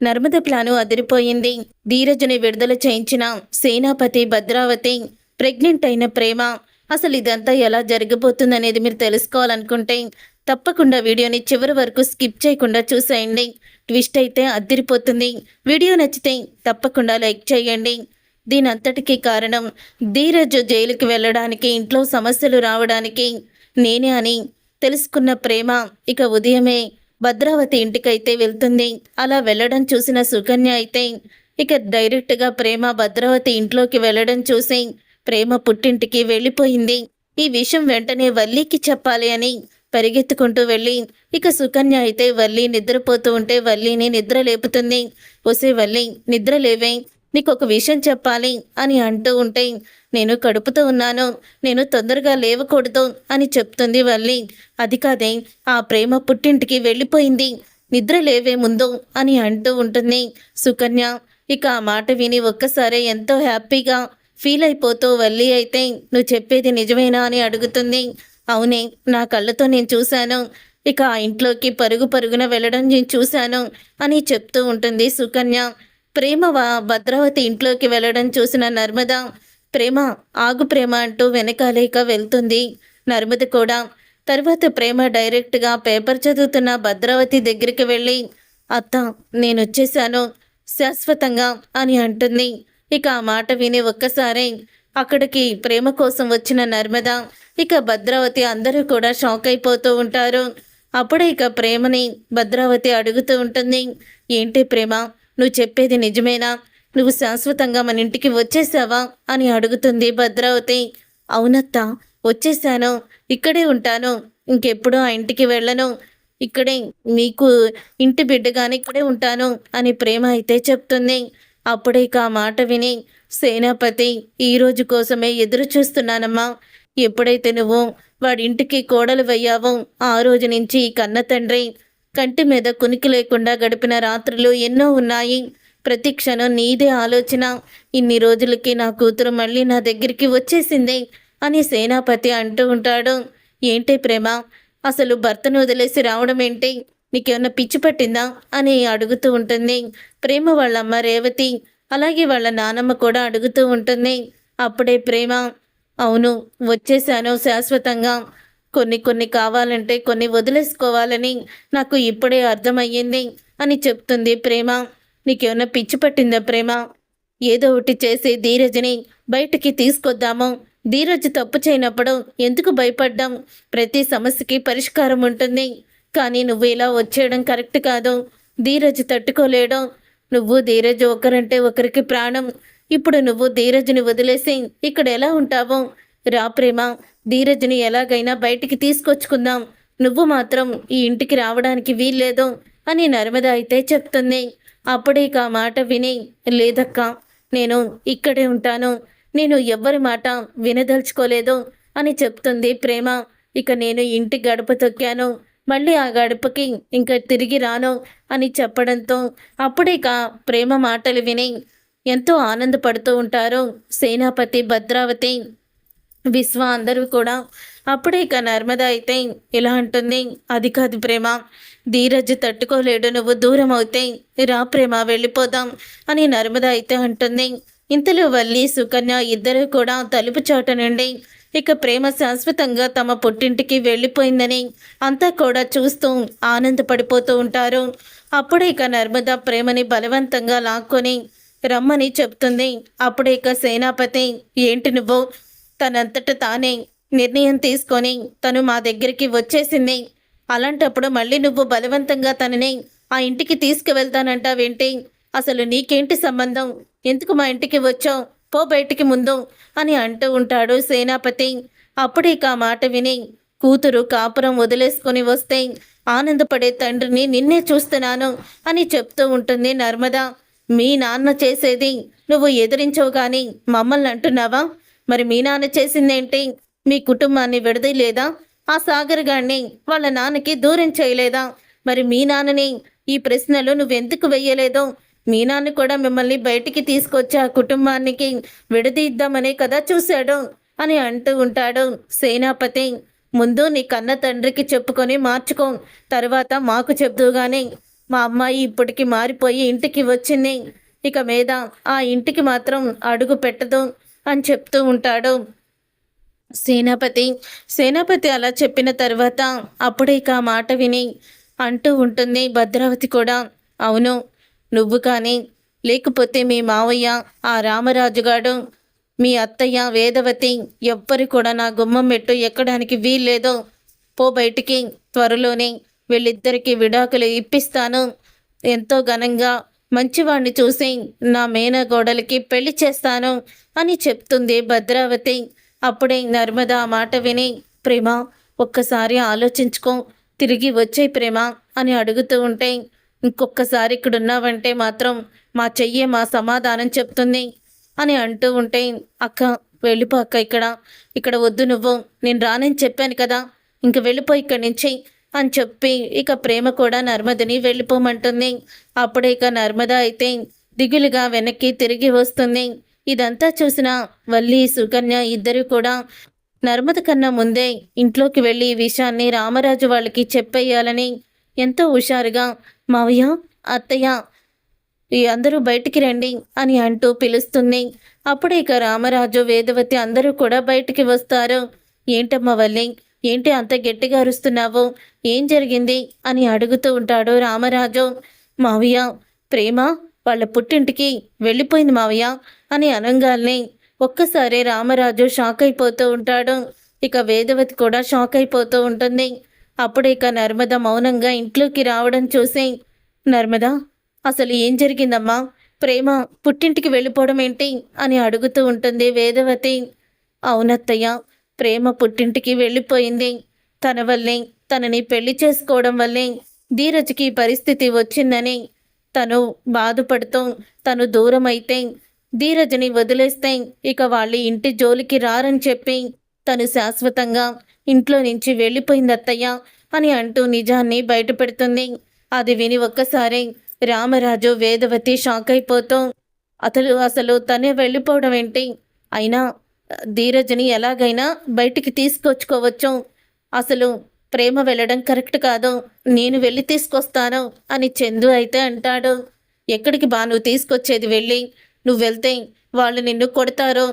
Narmada plan అదిరిపోయింది. ధీరజుని విడుదల చేయించిన సేనాపతి, భద్రావతి, ప్రెగ్నెంట్ అయిన ప్రేమ. అసలు ఇదంతా ఎలా జరగబోతుందనేది మీరు తెలుసుకోవాలనుకుంటే తప్పకుండా వీడియోని చివరి వరకు స్కిప్ చేయకుండా చూసేయండి. ట్విస్ట్ అయితే అదిరిపోతుంది. వీడియో నచ్చితే తప్పకుండా లైక్ చేయండి. దీనంతటికీ కారణం ధీరజ్ జైలుకి వెళ్ళడానికి, ఇంట్లో సమస్యలు రావడానికి నేనే అని తెలుసుకున్న ప్రేమ ఇక ఉదయమే భద్రావతి ఇంటికైతే వెళ్తుంది. అలా వెళ్ళడం చూసిన సుకన్య అయితే ఇక డైరెక్ట్గా ప్రేమ భద్రావతి ఇంట్లోకి వెళ్ళడం చూసి ప్రేమ పుట్టింటికి వెళ్ళిపోయింది. ఈ విషయం వెంటనే వల్లికి చెప్పాలి అని పరిగెత్తుకుంటూ వెళ్ళి ఇక సుకన్య అయితే వల్లి నిద్రపోతూ ఉంటే వల్లిని నిద్ర లేపుతుంది. ఒసే వల్లి, నిద్ర లేవే, నీకొక విషయం చెప్పాలి అని అంటూ ఉంటే నేను కడుపుతో ఉన్నాను, నేను తొందరగా లేవకూడదు అని చెప్తుంది వల్లి. అది కాదే, ఆ ప్రేమ పుట్టింటికి వెళ్ళిపోయింది, నిద్ర లేవే ముందు అని అంటూ ఉంటుంది సుకన్య. ఇక ఆ మాట విని ఒక్కసారి ఎంతో హ్యాపీగా ఫీల్ అయిపోతూ వల్లి అయితే నువ్వు చెప్పేది నిజమేనా అని అడుగుతుంది. అవునే, నా కళ్ళతో నేను చూశాను, ఇక ఆ ఇంట్లోకి పరుగు పరుగున వెళ్ళడం నేను చూశాను అని చెప్తూ ఉంటుంది సుకన్య. ప్రేమ భద్రావతి ఇంట్లోకి వెళ్ళడం చూసిన నర్మద, ప్రేమ ఆగు ప్రేమ అంటూ వెనకాలేక వెళ్తుంది నర్మద కూడా. తర్వాత ప్రేమ డైరెక్ట్గా పేపర్ చదువుతున్న భద్రావతి దగ్గరికి వెళ్ళి అత్త, నేను వచ్చేసాను శాశ్వతంగా అని అంటుంది. ఇక ఆ మాట విని ఒక్కసారి అక్కడికి ప్రేమ కోసం వచ్చిన నర్మద, ఇక భద్రావతి అందరూ కూడా షాక్ అయిపోతూ ఉంటారు. అప్పుడే ఇక ప్రేమని భద్రావతి అడుగుతూ ఉంటుంది, ఏంటి ప్రేమ, నువ్వు చెప్పేది నిజమేనా, నువ్వు శాశ్వతంగా మన ఇంటికి వచ్చేసావా అని అడుగుతుంది భద్రావతి. అవునత్త, వచ్చేసాను, ఇక్కడే ఉంటాను, ఇంకెప్పుడు ఆ ఇంటికి వెళ్ళను, ఇక్కడే మీకు ఇంటి బిడ్డగానే ఇక్కడే ఉంటాను అని ప్రేమ అయితే చెప్తుంది. అప్పుడే ఇక ఆ మాట విని సేనాపతి, ఈరోజు కోసమే ఎదురు చూస్తున్నానమ్మా, ఎప్పుడైతే నువ్వు వాడింటికి కోడలు వెయ్యావో ఆ రోజు నుంచి ఈ కన్న తండ్రి కంటి మీద కునికి లేకుండా గడిపిన రాత్రులు ఎన్నో ఉన్నాయి. ప్రతి క్షణం నీదే ఆలోచన. ఇన్ని రోజులకి నా కూతురు మళ్ళీ నా దగ్గరికి వచ్చేసింది అని సేనాపతి అంటూ ఉంటాడు. ఏంటి ప్రేమ, అసలు భర్తను వదిలేసి రావడం ఏంటి, నీకేమన్నా పిచ్చి పట్టిందా అని అడుగుతూ ఉంటుంది ప్రేమ. వాళ్ళమ్మ రేవతి అలాగే వాళ్ళ నానమ్మ కూడా అడుగుతూ ఉంటుంది. అప్పుడే ప్రేమ, అవును వచ్చేసాను శాశ్వతంగా, కొన్ని కావాలంటే కొన్ని వదిలేసుకోవాలని నాకు ఇప్పుడే అర్థమయ్యింది అని చెప్తుంది ప్రేమ. నీకేమన్నా పిచ్చి పట్టిందా ప్రేమ, ఏదో ఒకటి చేసి ధీరజ్ని బయటికి తీసుకొద్దాము, ధీరజ్ తప్పు చేయనప్పుడు ఎందుకు భయపడ్డాం, ప్రతి సమస్యకి పరిష్కారం ఉంటుంది, కానీ నువ్వు ఇలా వచ్చేయడం కరెక్ట్ కాదు, ధీరజ్ తట్టుకోలేడు, నువ్వు ధీరజ్ ఒకరంటే ఒకరికి ప్రాణం, ఇప్పుడు నువ్వు ధీరజ్ని వదిలేసి ఇక్కడ ఎలా ఉంటావు, రా ప్రేమ, ధీరజ్ని ఎలాగైనా బయటికి తీసుకొచ్చుకుందాం, నువ్వు మాత్రం ఈ ఇంటికి రావడానికి వీల్లేదు అని నర్మద అయితే చెప్తుంది. అప్పుడే ఇక ఆ మాట విని, లేదక్క, నేను ఇక్కడే ఉంటాను, నేను ఎవ్వరి మాట వినదలుచుకోలేదు అని చెప్తుంది ప్రేమ. ఇక నేను ఇంటి గడప తొక్కాను, మళ్ళీ ఆ గడపకి ఇంకా తిరిగి రాను అని చెప్పడంతో అప్పుడే ఇక ప్రేమ మాటలు విని ఎంతో ఆనందపడుతూ ఉంటారు సేనాపతి, భద్రావతి, విశ్వ అందరూ కూడా. అప్పుడే ఇక నర్మద అయితే ఇలా అంటుంది, అది కాదు ప్రేమ, ధీరజ్ తట్టుకోలేడు, నువ్వు దూరం అవుతే రా ప్రేమ వెళ్ళిపోదాం అని నర్మద అయితే అంటుంది. ఇంతలో వల్లి, సుకన్య ఇద్దరూ కూడా తలుపు చాట నుండి ఇక ప్రేమ శాశ్వతంగా తమ పుట్టింటికి వెళ్ళిపోయిందని అంతా కూడా చూస్తూ ఆనందపడిపోతూ ఉంటారు. అప్పుడే ఇక నర్మద ప్రేమని బలవంతంగా లాక్కొని రమ్మని చెప్తుంది. అప్పుడే ఇక సేనాపతి, ఏంటి నువ్వు, తనంతట తానే నిర్ణయం తీసుకొని తను మా దగ్గరికి వచ్చేసింది, అలాంటప్పుడు మళ్ళీ నువ్వు బలవంతంగా తనని ఆ ఇంటికి తీసుకువెళ్తానంటావేంటి, అసలు నీకేంటి సంబంధం, ఎందుకు మా ఇంటికి వచ్చావు, పో బయటికి ముందు అని అంటూ ఉంటాడు సేనాపతి. అప్పుడే ఇక ఆ మాట విని, కూతురు కాపురం వదిలేసుకొని వస్తే ఆనందపడే తండ్రిని నిన్నే చూస్తున్నాను అని చెప్తూ ఉంటుంది నర్మద. మీ నాన్న చేసేది నువ్వు ఎదిరించవు కానీ మమ్మల్ని అంటున్నావా, మరి మీ నాన్న చేసిందేంటి, మీ కుటుంబాన్ని విడదీయలేదా, ఆ సాగర్ గారిని వాళ్ళ నాన్నకి దూరం చేయలేదా, మరి మీ నాన్నని ఈ ప్రశ్నలు నువ్వెందుకు వెయ్యలేదో, మీ నాన్న కూడా మిమ్మల్ని బయటికి తీసుకొచ్చి ఆ కుటుంబానికి విడదీద్దామనే కదా చూశాడు అని అంటూ ఉంటాడు సేనాపతి. ముందు నీ కన్న తండ్రికి చెప్పుకొని మార్చుకో, తర్వాత మాకు చెప్దుగానే మా అమ్మాయి ఇప్పటికి మారిపోయి ఇంటికి వచ్చింది. ఇక మీద ఆ ఇంటికి మాత్రం అడుగు పెట్టదు అని చెప్తూ ఉంటాడు సేనాపతి. సేనాపతి అలా చెప్పిన తర్వాత అప్పుడే ఇక ఆ మాట విని అంటూ ఉంటుంది భద్రావతి కూడా, అవును, నువ్వు కానీ, లేకపోతే మీ మావయ్య ఆ రామరాజుగాడు, మీ అత్తయ్య వేదవతి ఎవ్వరు కూడా నా గుమ్మం మెట్టు ఎక్కడానికి వీల్లేదు. పో బయటికి, త్వరలోనే వీళ్ళిద్దరికీ విడాకులు ఇప్పిస్తాను. ఎంతో ఘనంగా మంచివాణ్ణి చూసి నా మేనగోడలికి పెళ్లి చేస్తాను అని చెప్తుంది భద్రావతి. అప్పుడే నర్మద ఆ మాట విని, ప్రేమ, ఒక్కసారి ఆలోచించుకో, తిరిగి వచ్చేయి ప్రేమ అని అడుగుతూ ఉంటే, ఇంకొక్కసారి ఇక్కడున్నావంటే మాత్రం మా చెయ్యే మా సమాధానం చెప్తుంది అని అంటూ ఉంటే, అక్క వెళ్ళిపో అక్క, ఇక్కడ వద్దు, నువ్వు, నేను రానని చెప్పాను కదా, ఇంక వెళ్ళిపో ఇక్కడి నుంచి అని చెప్పి ఇక ప్రేమ కూడా నర్మదని వెళ్ళిపోమంటుంది. అప్పుడే ఇక నర్మద అయితే దిగులుగా వెనక్కి తిరిగి వస్తుంది. ఇదంతా చూసిన వల్లి సుకన్య ఇద్దరు కూడా నర్మద కన్నా ముందే ఇంట్లోకి వెళ్ళి ఈ విషయాన్ని రామరాజు వాళ్ళకి చెప్పేయాలని ఎంతో హుషారుగా, మావయ్య, అత్తయ్య, ఈ అందరూ బయటికి రండి అని అంటూ పిలుస్తుంది. అప్పుడే ఇక రామరాజు వేదవతి అందరూ కూడా బయటికి వస్తారు. ఏంటమ్మా వల్లి, ఏంటి అంత గట్టిగా అరుస్తున్నావు, ఏం జరిగింది అని అడుగుతూ ఉంటాడు రామరాజు. మావయ్య, ప్రేమ వాళ్ళ పుట్టింటికి వెళ్ళిపోయింది మావయ్య అని అనంగాల్ని ఒక్కసారి రామరాజు షాక్ అయిపోతూ ఉంటాడు. ఇక వేదవతి కూడా షాక్ అయిపోతూ ఉంటుంది. అప్పుడు ఇక నర్మద మౌనంగా ఇంట్లోకి రావడం చూసి, నర్మద, అసలు ఏం జరిగిందమ్మా, ప్రేమ పుట్టింటికి వెళ్ళిపోవడం ఏంటి అని అడుగుతూ ఉంటుంది వేదవతి. అవునత్తయ్య, ప్రేమ పుట్టింటికి వెళ్ళిపోయింది. తన వల్లే, తనని పెళ్లి చేసుకోవడం వల్లే ధీరజ్కి పరిస్థితి వచ్చిందని తను బాధపడుతూ తను దూరం అయితే ధీరజ్ని వదిలేస్తే ఇక వాళ్ళు ఇంటి జోలికి రారని చెప్పి తను శాశ్వతంగా ఇంట్లో నుంచి వెళ్ళిపోయింది అత్తయ్య అని అంటూ నిజాన్ని బయట పెడుతుంది. అది విని ఒక్కసారి రామరాజు వేదవతి షాక్ అయిపోతూ, అసలు తనే వెళ్ళిపోవడం ఏంటి, అయినా ధీరజ్ని ఎలాగైనా బయటికి తీసుకొచ్చుకోవచ్చు, అసలు ప్రేమ వెళ్ళడం కరెక్ట్ కాదు, నేను వెళ్ళి తీసుకొస్తాను అని చందు అయితే అంటాడు. ఎక్కడికి బా నువ్వు తీసుకొచ్చేది, వెళ్ళి నువ్వు వెళ్తే వాళ్ళు నిన్ను కొడతారు,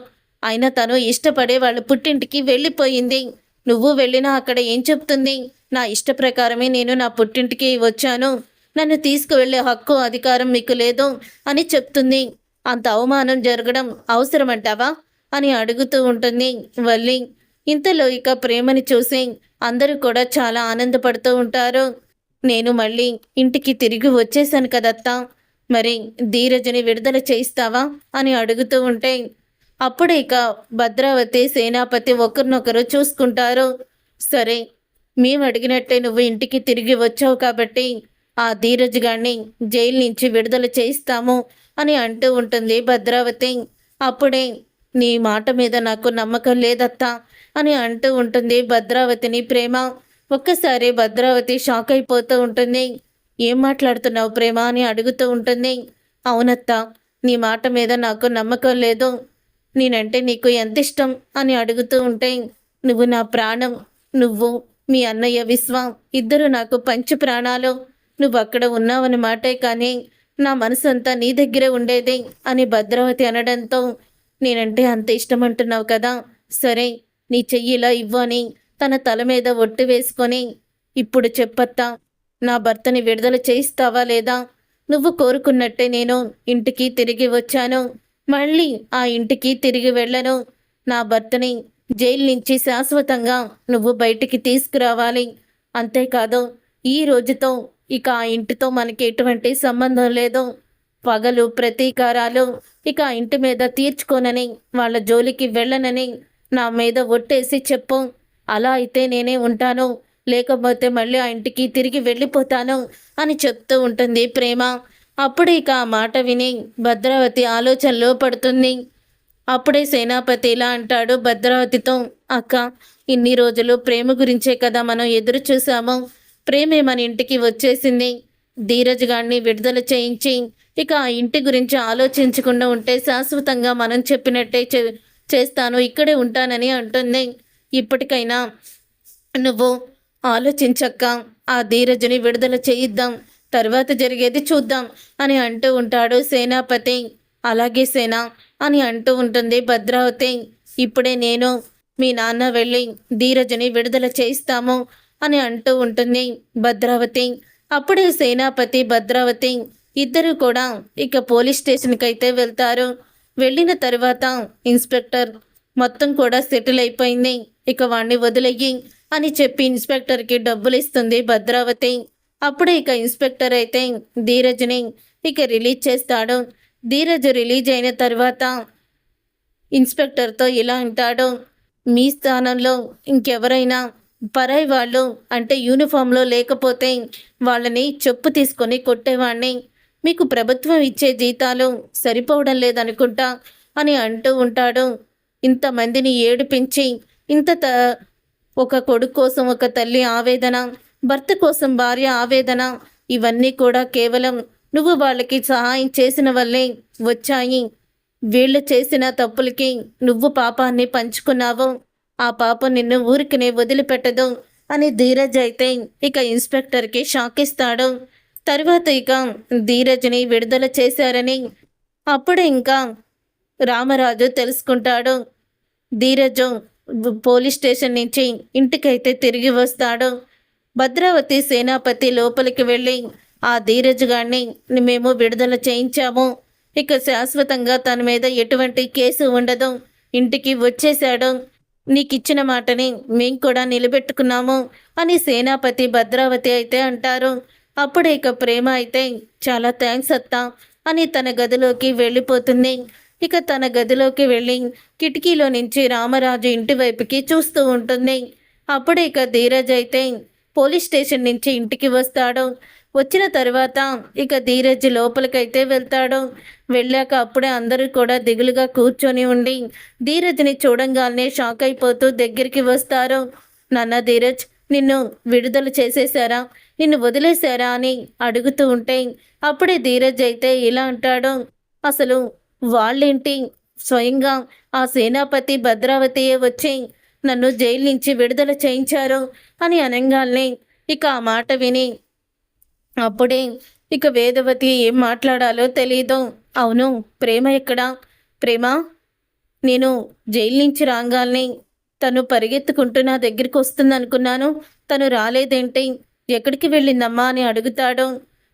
అయినా తను ఇష్టపడే వాళ్ళ పుట్టింటికి వెళ్ళిపోయింది, నువ్వు వెళ్ళినా అక్కడ ఏం చెప్తుంది, నా ఇష్ట ప్రకారమే నేను నా పుట్టింటికి వచ్చాను, నన్ను తీసుకువెళ్ళే హక్కు అధికారం మీకు లేదు అని చెప్తుంది. అంత అవమానం జరగడం అవసరమంటావా అని అడుగుతూ ఉంటుంది వల్లి. ఇంతలో ఇక ప్రేమని చూసి అందరూ కూడా చాలా ఆనందపడుతూ ఉంటారు. నేను మళ్ళీ ఇంటికి తిరిగి వచ్చేసాను కదత్తా, మరి ధీరజ్ని విడుదల చేయిస్తావా అని అడుగుతూ ఉంటే అప్పుడే ఇక భద్రావతి సేనాపతి ఒకరినొకరు చూసుకుంటారు. సరే, మేము అడిగినట్టే నువ్వు ఇంటికి తిరిగి వచ్చావు కాబట్టి ఆ ధీరజ్ గారిని జైలు నుంచి విడుదల చేయిస్తాము అని అంటూ ఉంటుంది భద్రావతి. అప్పుడే నీ మాట మీద నాకు నమ్మకం లేదత్తా అని అంటూ ఉంటుంది భద్రావతిని ప్రేమ. ఒక్కసారి భద్రావతి షాక్ అయిపోతూ ఉంటుంది. ఏం మాట్లాడుతున్నావు ప్రేమ అని అడుగుతూ ఉంటుంది. అవునత్తా, నీ మాట మీద నాకు నమ్మకం లేదు, నేనంటే నీకు ఎంత ఇష్టం అని అడుగుతూ ఉంటే, నువ్వు నా ప్రాణం, నువ్వు మీ అన్నయ్య విశ్వ ఇద్దరు నాకు పంచ ప్రాణాలు, నువ్వు అక్కడ ఉన్నావని మాటే కానీ నా మనసు అంతా నీ దగ్గరే ఉండేది అని భద్రావతి అనడంతో, నేనంటే అంత ఇష్టం అంటున్నావు కదా, సరే నీ చెయ్యిలా ఇవ్వు అని తన తల మీద ఒట్టు వేసుకొని, ఇప్పుడు చెప్పత్తా, నా భర్తని విడుదల చేయిస్తావా లేదా, నువ్వు కోరుకున్నట్టే నేను ఇంటికి తిరిగి వచ్చాను, మళ్ళీ ఆ ఇంటికి తిరిగి వెళ్ళను, నా భర్తని జైలు నుంచి శాశ్వతంగా నువ్వు బయటికి తీసుకురావాలి, అంతేకాదు ఈ రోజుతో ఇక ఆ ఇంటితో మనకి ఎటువంటి సంబంధం లేదు, పగలు ప్రతీకారాలు ఇక ఆ ఇంటి మీద తీర్చుకోనని వాళ్ళ జోలికి వెళ్ళనని నా మీద ఒట్టేసి చెప్పు, అలా అయితే నేనే ఉంటాను, లేకపోతే మళ్ళీ ఆ ఇంటికి తిరిగి వెళ్ళిపోతాను అని చెప్తూ ఉంటుంది ప్రేమ. అప్పుడు ఇక ఆ మాట విని భద్రావతి ఆలోచనలో పడుతుంది. అప్పుడే సేనాపతి ఇలా అంటాడు భద్రావతితో, అక్క, ఇన్ని రోజులు ప్రేమ గురించే కదా మనం ఎదురు చూసాము, ప్రేమే మన ఇంటికి వచ్చేసింది, ధీరజ్ గారిని విడుదల చేయించి ఇక ఆ ఇంటి గురించి ఆలోచించకుండా ఉంటే శాశ్వతంగా మనం చెప్పినట్టే చేస్తాను, ఇక్కడే ఉంటానని అంటుంది. ఇప్పటికైనా నువ్వు ఆలోచించక్క, ఆ ధీరజ్ని విడుదల చేయిద్దాం, తర్వాత జరిగేది చూద్దాం అని అంటూ ఉంటాడు సేనాపతి. అలాగే సేన అని అంటూ ఉంటుంది భద్రావతి. ఇప్పుడే నేను మీ నాన్న వెళ్ళి ధీరజ్ని విడుదల చేయిస్తాము అని అంటూ ఉంటుంది భద్రావతి. అప్పుడే సేనాపతి భద్రావతి ఇద్దరు కూడా ఇక పోలీస్ స్టేషన్కి అయితే వెళ్తారు. వెళ్ళిన తర్వాత ఇన్స్పెక్టర్ మొత్తం కూడా సెటిల్ అయిపోయింది, ఇక వాణ్ణి వదిలేయి అని చెప్పి ఇన్స్పెక్టర్కి డబ్బులు ఇస్తుంది భద్రావతి. అప్పుడే ఇక ఇన్స్పెక్టర్ అయితే ధీరజ్ని ఇక రిలీజ్ చేస్తాడు. ధీరజ్ రిలీజ్ అయిన తర్వాత ఇన్స్పెక్టర్తో ఇలా అంటాడు, మీ స్థానంలో ఇంకెవరైనా పరాయి వాళ్ళు అంటే యూనిఫామ్లో లేకపోతే వాళ్ళని చెప్పు తీసుకొని కొట్టేవాణ్ణి. మీకు ప్రభుత్వం ఇచ్చే జీతాలు సరిపోవడం లేదనుకుంటా అని అంటూ ఉంటాడు. ఇంతమందిని ఏడిపించి ఒక కొడుకు కోసం ఒక తల్లి ఆవేదన, భర్త కోసం భార్య ఆవేదన, ఇవన్నీ కూడా కేవలం నువ్వు వాళ్ళకి సహాయం చేసిన వల్లే వచ్చాయి. వీళ్ళు చేసిన తప్పులకి నువ్వు పాపాన్ని పంచుకున్నావు, ఆ పాపం నిన్ను ఊరికినే వదిలిపెట్టదు అని ధీరజ్ అయితే ఇక ఇన్స్పెక్టర్కి షాక్ ఇస్తాడు. తర్వాత ఇక ధీరజ్ని విడుదల చేశారని అప్పుడే ఇంకా రామరాజు తెలుసుకుంటాడు. ధీరజ్ పోలీస్ స్టేషన్ నుంచి ఇంటికైతే తిరిగి వస్తాడు. భద్రావతి సేనాపతి లోపలికి వెళ్ళి ఆ ధీరజ్ గారిని మేము విడుదల చేయించాము, ఇక శాశ్వతంగా తన మీద ఎటువంటి కేసు ఉండదు, ఇంటికి వచ్చేశాడు, నీకిచ్చిన మాటని మేము కూడా నిలబెట్టుకున్నాము అని సేనాపతి భద్రావతి అయితే అంటారు. అప్పుడు ఇక ప్రేమ అయితే చాలా థ్యాంక్స్ అత్తా అని తన గదిలోకి వెళ్ళిపోతుంది. ఇక తన గదిలోకి వెళ్ళి కిటికీలో నుంచి రామరాజు ఇంటి వైపుకి చూస్తూ ఉంటుంది. అప్పుడు ఇక ధీరజ్ అయితే పోలీస్ స్టేషన్ నుంచి ఇంటికి వస్తాడు. వచ్చిన తర్వాత ఇక ధీరజ్ లోపలికైతే వెళ్తాడు. వెళ్ళాక అప్పుడే అందరూ కూడా దిగులుగా కూర్చొని ఉండి ధీరజ్ని చూడంగానే షాక్ అయిపోతూ దగ్గరికి వస్తారు. నాన్న ధీరజ్, నిన్ను విడుదల చేసేశారా, నిన్ను వదిలేశారా అని అడుగుతూ ఉంటే అప్పుడే ధీరజ్ అయితే ఇలా అంటాడు, అసలు వాళ్ళేంటి, స్వయంగా ఆ సేనాపతి భద్రావతియే వచ్చి నన్ను జైలు నుంచి విడుదల చేయించారు అని అనగానే ఇక ఆ మాట విని అప్పుడే ఇక వేదవతి ఏం మాట్లాడాలో తెలీదు. అవును, ప్రేమ ఎక్కడా? ప్రేమ, నేను జైలు నుంచి రాగానే తను పరిగెత్తుకుంటూ నా దగ్గరికి వస్తుందనుకున్నాను, తను రాలేదేంటి, ఎక్కడికి వెళ్ళిందమ్మా అని అడుగుతాడు.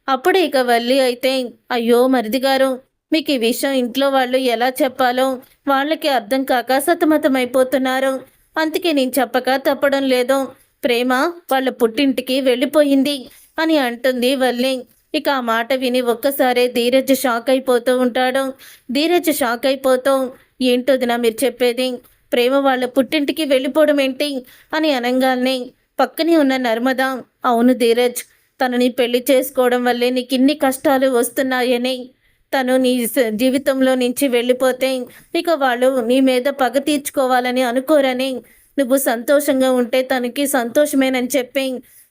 అప్పుడే ఇక వల్లి అయితే, అయ్యో మరిది గారు, మీకు ఈ విషయం ఇంట్లో వాళ్ళు ఎలా చెప్పాలో వాళ్ళకి అర్థం కాక సతమతమైపోతున్నారు, అందుకే నేను చెప్పక తప్పడం లేదు, ప్రేమ వాళ్ళ పుట్టింటికి వెళ్ళిపోయింది అని అంటుంది వల్లి. ఇక ఆ మాట విని ఒక్కసారే ధీరజ్ షాక్ అయిపోతూ ఉంటాడు. ధీరజ్ షాక్ అయిపోతూ, ఏంటోదినా మీరు చెప్పేది, ప్రేమ వాళ్ళ పుట్టింటికి వెళ్ళిపోవడం ఏంటి అని అనగానే పక్కనే ఉన్న నర్మద, అవును ధీరజ్, తనని పెళ్లి చేసుకోవడం వల్లే నీకు ఇన్ని కష్టాలు వస్తున్నాయని, తను నీ జీవితంలో నుంచి వెళ్ళిపోతే ఇక వాళ్ళు నీ మీద పగ తీర్చుకోవాలని అనుకోరని, నువ్వు సంతోషంగా ఉంటే తనకి సంతోషమేనని చెప్పి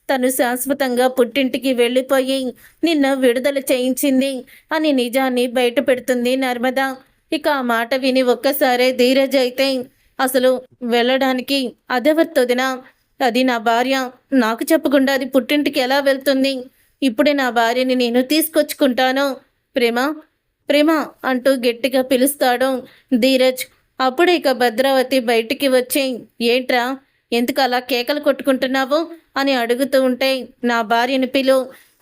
తను శాశ్వతంగా పుట్టింటికి వెళ్ళిపోయి నిన్ను విడుదల చేయించింది అని నిజాన్ని బయట పెడుతుంది నర్మద. ఇక ఆ మాట విని ఒక్కసారే ధీరజ్ అయితే, అసలు వెళ్ళడానికి అదెవర్తొదినా, అది నా భార్య, నాకు చెప్పకుండా అది పుట్టింటికి ఎలా వెళ్తుంది, ఇప్పుడే నా భార్యని నేను తీసుకొచ్చుకుంటాను, ప్రేమ ప్రేమ అంటూ గట్టిగా పిలుస్తాడు ధీరజ్. అప్పుడే ఇక భద్రావతి బయటికి వచ్చి, ఏంట్రా ఎందుకు అలా కేకలు కొట్టుకుంటున్నావు అని అడుగుతూ ఉంటే, నా భార్యని పిలు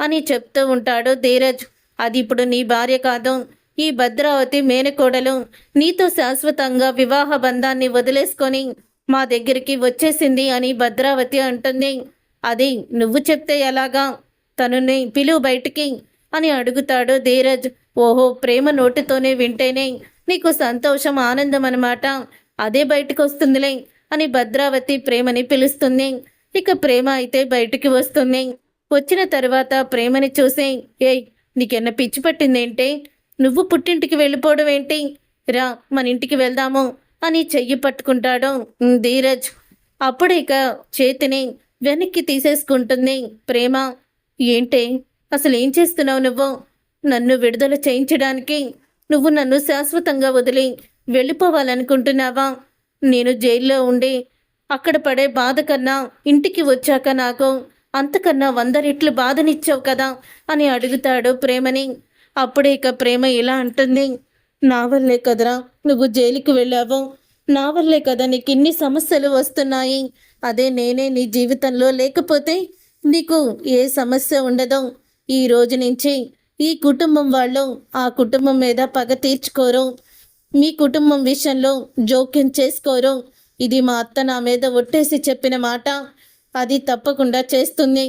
అని చెప్తూ ఉంటాడు ధీరజ్. అది ఇప్పుడు నీ భార్య కాదు, ఈ భద్రావతి మేనకోడలు, నీతో శాశ్వతంగా వివాహ బంధాన్ని వదిలేసుకొని మా దగ్గరికి వచ్చేసింది అని భద్రావతి అంటుంది. అది నువ్వు చెప్తే ఎలాగా, తనుని పిలువు బయటికి అని అడుగుతాడు ధీరజ్. ఓహో, ప్రేమ నోటితోనే వింటేనే నీకు సంతోషం ఆనందం అన్నమాట, అదే బయటకు వస్తుందిలే అని భద్రావతి ప్రేమని పిలుస్తుంది. ఇక ప్రేమ అయితే బయటికి వస్తుంది. వచ్చిన తర్వాత ప్రేమని చూసి, ఏయ్ నీకెన్న పిచ్చి పట్టిందేంటి, నువ్వు పుట్టింటికి వెళ్ళిపోవడం ఏంటి, రా మన ఇంటికి వెళ్దాము అని చెయ్యి పట్టుకుంటాడు ధీరజ్. అప్పుడు ఇక చేతిని వెనక్కి తీసేసుకుంటుంది ప్రేమ. ఏంటి అసలు ఏం చేస్తున్నావు నువ్వు, నన్ను విడుదల చేయించడానికి నువ్వు నన్ను శాశ్వతంగా వదిలి వెళ్ళిపోవాలనుకుంటున్నావా, నేను జైల్లో ఉండి అక్కడ పడే బాధ కన్నా ఇంటికి వచ్చాక నాకు అంతకన్నా 100 రెట్లు బాధనిచ్చావు కదా అని అడుగుతాడు ప్రేమని. అప్పుడే ఇక ప్రేమ ఇలా అంటుంది, నా వల్లే కదరా నువ్వు జైలుకి వెళ్ళావు, నా వల్లే కదా నీకు ఇన్ని సమస్యలు వస్తున్నాయి. అదే నేనే నీ జీవితంలో లేకపోతే నీకు ఏ సమస్య ఉండదు. ఈ రోజు నుంచి ఈ కుటుంబం వాళ్ళు ఆ కుటుంబం మీద పగ తీర్చుకోరు, మీ కుటుంబం విషయంలో జోక్యం చేసుకోరు. ఇది మా అత్త నా మీద ఒట్టేసి చెప్పిన మాట, అది తప్పకుండా చేస్తుంది.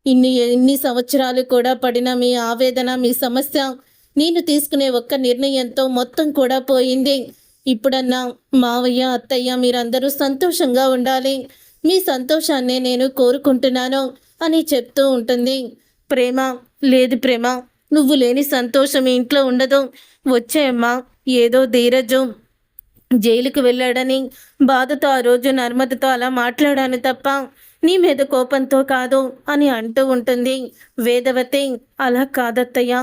ఇన్ని సంవత్సరాలు కూడా పడిన మీ ఆవేదన, మీ సమస్య నేను తీసుకునే ఒక్క నిర్ణయంతో మొత్తం కూడా పోయింది. ఇప్పుడన్నా మావయ్య, అత్తయ్య మీరందరూ సంతోషంగా ఉండాలి, మీ సంతోషాన్నే నేను కోరుకుంటున్నాను అని చెప్తూ ఉంటుంది. ప్రేమ, లేదు ప్రేమ, నువ్వు లేని సంతోషం ఇంట్లో ఉండదు. వచ్చేయమ్మా, ఏదో ధీరజు జైలుకు వెళ్ళాడని బాధతో ఆ రోజు నర్మదతో అలా మాట్లాడాను తప్ప నీ మీద కోపంతో కాదు అని అంటూ ఉంటుంది వేదవతి. అలా కాదత్తయ్య,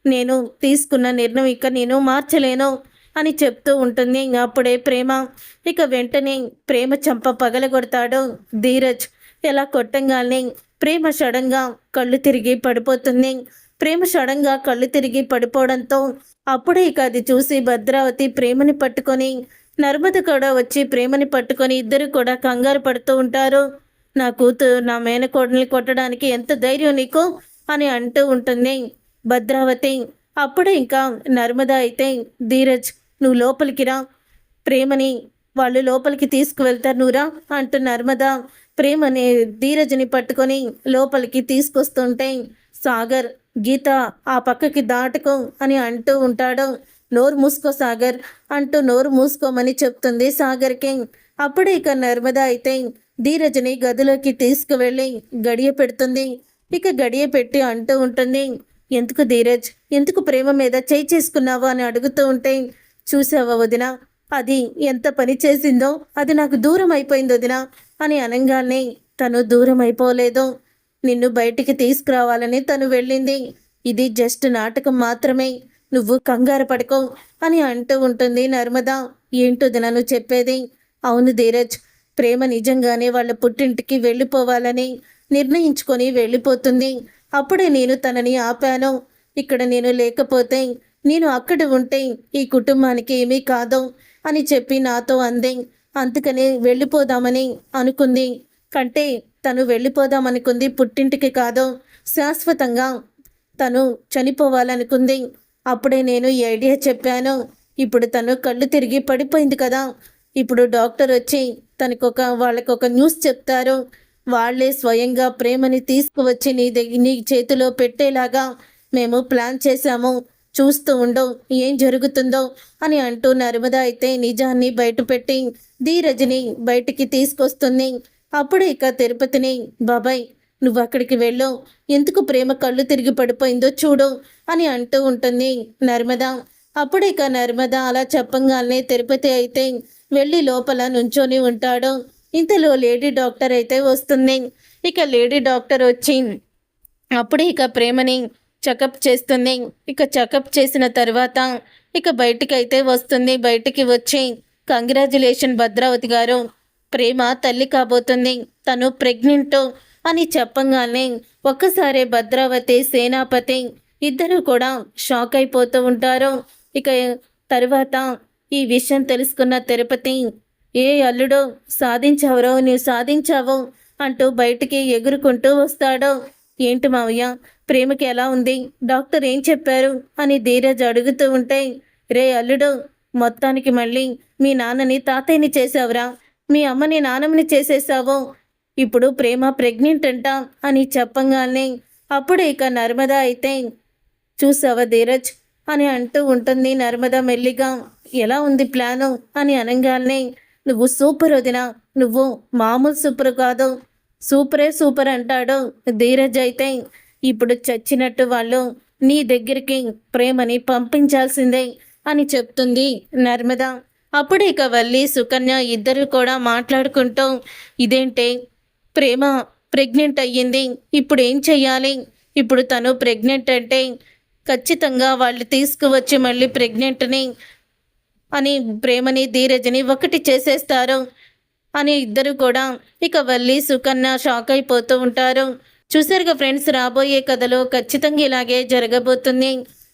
నేను తీసుకున్న నిర్ణయం ఇక నేను మార్చలేను అని చెప్తూ ఉంటుంది. అప్పుడే ప్రేమ ఇక వెంటనే ప్రేమ చంప పగలగొడతాడు ధీరజ్. ఎలా కొట్టంగానే ప్రేమ సడన్గా కళ్ళు తిరిగి పడిపోతుంది. ప్రేమ సడన్గా కళ్ళు తిరిగి పడిపోవడంతో అప్పుడే ఇక అది చూసి భద్రావతి ప్రేమని పట్టుకొని, నర్మద కూడా వచ్చి ప్రేమని పట్టుకొని ఇద్దరు కూడా కంగారు పడుతూ ఉంటారు. నా కూతురు, నా మేనకోడల్ని కొట్టడానికి ఎంత ధైర్యం నీకు అని అంటూ ఉంటుంది భద్రావతి. అప్పుడే ఇంకా నర్మద అయితే, ధీరజ్ నువ్వు లోపలికి రా, ప్రేమని వాళ్ళు లోపలికి తీసుకువెళ్తారు, నువ్వురా అంటూ నర్మద ప్రేమని ధీరజ్ని పట్టుకొని లోపలికి తీసుకొస్తుంటే సాగర్, గీత ఆ పక్కకి దాటుకో అని అంటూ ఉంటాడు. నోరు మూసుకో సాగర్ అంటూ నోరు మూసుకోమని చెప్తుంది సాగర్కి. అప్పుడు ఇక నర్మద అయితే ధీరజ్ని గదిలోకి తీసుకువెళ్ళి గడియ పెడుతుంది. ఇక గడియ పెట్టి అంటూ ఉంటుంది, ఎందుకు ధీరజ్, ఎందుకు ప్రేమ మీద చేయి చేసుకున్నావా అని అడుగుతూ ఉంటే, చూసావా వదిన, అది ఎంత పని చేసిందో, అది నాకు దూరం అయిపోయింది వదిన అని అనగానే, తను దూరం అయిపోలేదు, నిన్ను బయటికి తీసుకురావాలని తను వెళ్ళింది, ఇది జస్ట్ నాటకం మాత్రమే, నువ్వు కంగారు పడుకో అని అంటూ ఉంటుంది నర్మద. ఏంటో నన్ను చెప్పేది? అవును ధీరజ్, ప్రేమ నిజంగానే వాళ్ళ పుట్టింటికి వెళ్ళిపోవాలని నిర్ణయించుకొని వెళ్ళిపోతుంది. అప్పుడే నేను తనని ఆపాను. ఇక్కడ నేను లేకపోతే, నేను అక్కడ ఉంటే ఈ కుటుంబానికి ఏమీ కాదు అని చెప్పి నాతో అంది. అందుకనే వెళ్ళిపోదామని అనుకుంది. కంటే తను వెళ్ళిపోదామనుకుంది పుట్టింటికి కాదు, శాశ్వతంగా తను చనిపోవాలనుకుంది. అప్పుడే నేను ఈ ఐడియా చెప్పాను. ఇప్పుడు తను కళ్ళు తిరిగి పడిపోయింది కదా, ఇప్పుడు డాక్టర్ వచ్చి వాళ్ళకొక న్యూస్ చెప్తారు. వాళ్ళే స్వయంగా ప్రేమని తీసుకువచ్చి నీ చేతిలో పెట్టేలాగా మేము ప్లాన్ చేశాము, చూస్తూ ఉండవు ఏం జరుగుతుందో అని అంటూ నర్మద అయితే నిజాన్ని బయటపెట్టి ధీరజ్ని బయటికి తీసుకొస్తుంది. అప్పుడు ఇక తిరుపతిని, బాబాయ్ నువ్వు అక్కడికి వెళ్ళు, ఎందుకు ప్రేమ కళ్ళు తిరిగి పడిపోయిందో చూడు అని అంటూ ఉంటుంది నర్మద. అప్పుడు ఇక నర్మద అలా చెప్పంగానే తిరుపతి అయితే వెళ్ళి లోపల నుంచొని ఉంటాడు. ఇంతలో లేడీ డాక్టర్ అయితే వస్తుంది. ఇక లేడీ డాక్టర్ వచ్చి అప్పుడే ఇక ప్రేమని చెకప్ చేస్తుంది. ఇక చెకప్ చేసిన తర్వాత ఇక బయటికి అయితే వస్తుంది. బయటికి వచ్చి, కంగ్రాచులేషన్ భద్రావతి గారు, ప్రేమ తల్లి కాబోతుంది, తను ప్రెగ్నెంట్ అని చెప్పంగానే ఒక్కసారి భద్రావతి, సేనాపతి ఇద్దరు కూడా షాక్ అయిపోతూ ఉంటారు. ఇక తర్వాత ఈ విషయం తెలుసుకున్న తిరుపతి, ఏ అల్లుడు సాధించావురో, నీవు సాధించావు అంటూ బయటికి ఎగురుకుంటూ వస్తాడు. ఏంటి మావయ్య, ప్రేమకి ఎలా ఉంది, డాక్టర్ ఏం చెప్పారు అని ధీరజ్ అడుగుతూ ఉంటే, రే అల్లుడు, మొత్తానికి మళ్ళీ మీ నాన్నని తాతయ్యని చేసావురా, మీ అమ్మని నాన్నమ్మని చేసేసావు, ఇప్పుడు ప్రేమ ప్రెగ్నెంట్ అంట అని చెప్పంగానే అప్పుడు ఇక నర్మద అయితే, చూసావా ధీరజ్ అని అంటూ ఉంటుంది నర్మద మెల్లిగా. ఎలా ఉంది ప్లాను అని అనగానే, నువ్వు సూపర్ వదిన, నువ్వు మామూలు సూపర్ కాదు, సూపరే సూపర్ అంటాడు ధీరజ్ అయితే. ఇప్పుడు చచ్చినట్టు వాళ్ళు నీ దగ్గరికి ప్రేమని పంపించాల్సిందే అని చెప్తుంది నర్మద. అప్పుడు ఇక వల్లి, సుకన్య ఇద్దరు కూడా మాట్లాడుకుంటూ, ఇదేంటే ప్రేమ ప్రెగ్నెంట్ అయ్యింది, ఇప్పుడు ఏం చెయ్యాలి, ఇప్పుడు తను ప్రెగ్నెంట్ అంటే ఖచ్చితంగా వాళ్ళు తీసుకువచ్చి మళ్ళీ ప్రెగ్నెంట్ని అని ప్రేమని ధీరజ్ని ఒకటి చేసేస్తారు అని ఇద్దరు కూడా ఇక వల్లి, సుకన్య షాక్ అయిపోతూ ఉంటారు. చూసారుగా ఫ్రెండ్స్, రాబోయే కథలో ఖచ్చితంగా ఇలాగే జరగబోతుంది.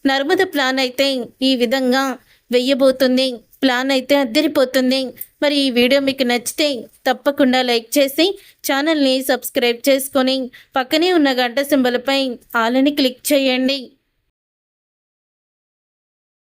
నర్మద ప్లాన్ అయితే ఈ విధంగా వెయ్యబోతుంది. ప్లాన్ అయితే అద్దరిపోతుంది. మరి ఈ వీడియో మీకు నచ్చితే తప్పకుండా లైక్ చేసి ఛానల్ని సబ్స్క్రైబ్ చేసుకొని పక్కనే ఉన్న గంట సింబల్పై ఆల్ అని క్లిక్ చేయండి.